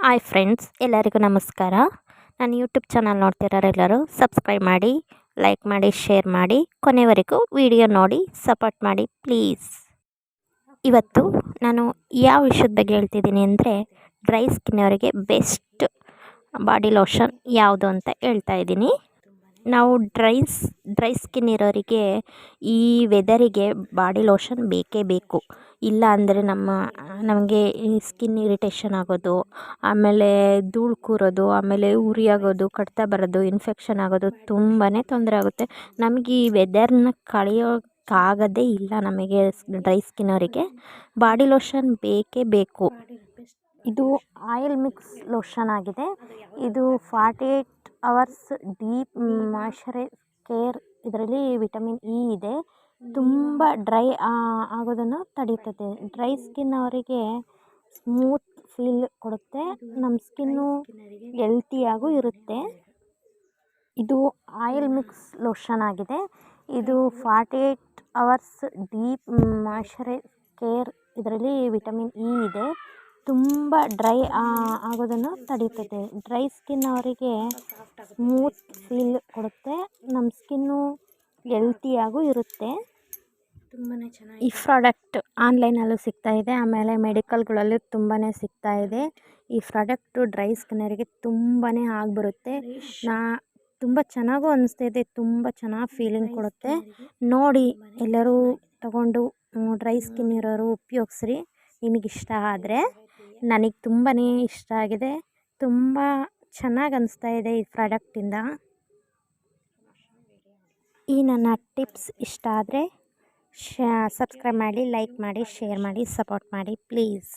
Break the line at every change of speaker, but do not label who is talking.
Hi friends, ಎಲ್ಲರಿಗೂ ನಮಸ್ಕಾರ. ನಾನು ಯೂಟ್ಯೂಬ್ ಚಾನಲ್ ನೋಡ್ತಿರೋರೆಲ್ಲರೂ ಸಬ್ಸ್ಕ್ರೈಬ್ ಮಾಡಿ, ಲೈಕ್ ಮಾಡಿ, ಶೇರ್ ಮಾಡಿ, ಕೊನೆವರೆಗೂ ವಿಡಿಯೋ ನೋಡಿ ಸಪೋರ್ಟ್ ಮಾಡಿ ಪ್ಲೀಸ್. ಇವತ್ತು ನಾನು ಯಾವ ವಿಷಯದ ಬಗ್ಗೆ ಹೇಳ್ತಿದ್ದೀನಿ ಅಂದರೆ, ಡ್ರೈ ಸ್ಕಿನ್ ಅವರಿಗೆ ಬೆಸ್ಟ್ ಬಾಡಿ ಲೋಷನ್ ಯಾವುದು ಅಂತ ಹೇಳ್ತಾ ಇದ್ದೀನಿ. ನಾವು ಡ್ರೈ ಸ್ಕಿನ್ ಇರೋರಿಗೆ ಈ ವೆದರಿಗೆ ಬಾಡಿ ಲೋಷನ್ ಬೇಕೇ ಬೇಕು. ಇಲ್ಲ ಅಂದರೆ ನಮಗೆ ಈ ಸ್ಕಿನ್ ಇರಿಟೇಷನ್ ಆಗೋದು, ಆಮೇಲೆ ಧೂಳು ಕೂರೋದು, ಆಮೇಲೆ ಉರಿ ಆಗೋದು, ಕಡ್ತ ಬರೋದು, ಇನ್ಫೆಕ್ಷನ್ ಆಗೋದು ತುಂಬಾ ತೊಂದರೆ ಆಗುತ್ತೆ. ನಮಗೆ ಈ ವೆದರ್ನ ಕಳೆಯೋಕ್ಕಾಗೋದೇ ಇಲ್ಲ. ನಮಗೆ ಡ್ರೈ ಸ್ಕಿನ್ ಅವರಿಗೆ ಬಾಡಿ ಲೋಷನ್ ಬೇಕೇ ಬೇಕು. ಇದು ಆಯಿಲ್ ಮಿಕ್ಸ್ ಲೋಷನ್ ಆಗಿದೆ. ಇದು 48 ಅವರ್ಸ್ ಡೀಪ್ ಮಾಯ್ಶ್ಚರೈಸ್ ಕೇರ್. ಇದರಲ್ಲಿ ವಿಟಮಿನ್ ಇ ಇದೆ. ತುಂಬ ಡ್ರೈ ಆಗೋದನ್ನು ತಡೀತದೆ. ಡ್ರೈ ಸ್ಕಿನ್ ಅವರಿಗೆ ಸ್ಮೂತ್ ಫೀಲ್ ಕೊಡುತ್ತೆ. ನಮ್ಮ ಸ್ಕಿನ್ನು ಹೆಲ್ತಿಯಾಗೂ ಇರುತ್ತೆ. ಇದು ಆಯಿಲ್ ಮಿಕ್ಸ್ ಲೋಷನ್ ಆಗಿದೆ. ಇದು 48 ಅವರ್ಸ್ ಡೀಪ್ ಮಾಯ್ಶ್ಚರೈಸ್ ಕೇರ್. ಇದರಲ್ಲಿ ವಿಟಮಿನ್ ಇ ಇದೆ. ತುಂಬ ಡ್ರೈ ಆಗೋದನ್ನು ತಡೀತದೆ. ಡ್ರೈ ಸ್ಕಿನ್ ಅವರಿಗೆ ಸ್ಮೂತ್ ಫೀಲ್ ಕೊಡುತ್ತೆ. ನಮ್ಮ ಸ್ಕಿನ್ನು ಹೆಲ್ತಿಯಾಗೂ ಇರುತ್ತೆ. ಈ ಪ್ರಾಡಕ್ಟ್ ಆನ್ಲೈನಲ್ಲೂ ಸಿಗ್ತಾಯಿದೆ, ಆಮೇಲೆ ಮೆಡಿಕಲ್ಗಳಲ್ಲೂ ತುಂಬಾ ಸಿಗ್ತಾಯಿದೆ. ಈ ಪ್ರಾಡಕ್ಟು ಡ್ರೈ ಸ್ಕಿನ್ನರಿಗೆ ತುಂಬಾ ಆಗಿಬರುತ್ತೆ. ತುಂಬ ಚೆನ್ನಾಗೂ ಅನಿಸ್ತಾಯಿದೆ. ತುಂಬ ಚೆನ್ನಾಗಿ ಫೀಲಿಂಗ್ ಕೊಡುತ್ತೆ. ನೋಡಿ, ಎಲ್ಲರೂ ತಗೊಂಡು ಡ್ರೈ ಸ್ಕಿನ್ ಇರೋರು ಉಪಯೋಗಿಸ್ರಿ. ನಿಮಗಿಷ್ಟ ಆದರೆ. ನನಗೆ ತುಂಬಾ ಇಷ್ಟ ಆಗಿದೆ. ತುಂಬ ಚೆನ್ನಾಗಿ ಅನಿಸ್ತಾ ಇದೆ ಈ ಪ್ರಾಡಕ್ಟಿಂದ. ಈ ನನ್ನ ಟಿಪ್ಸ್ ಇಷ್ಟ ಆದರೆ ಸಬ್ಸ್ಕ್ರೈಬ್ ಮಾಡಿ, ಲೈಕ್ ಮಾಡಿ, ಶೇರ್ ಮಾಡಿ, ಸಪೋರ್ಟ್ ಮಾಡಿ ಪ್ಲೀಸ್.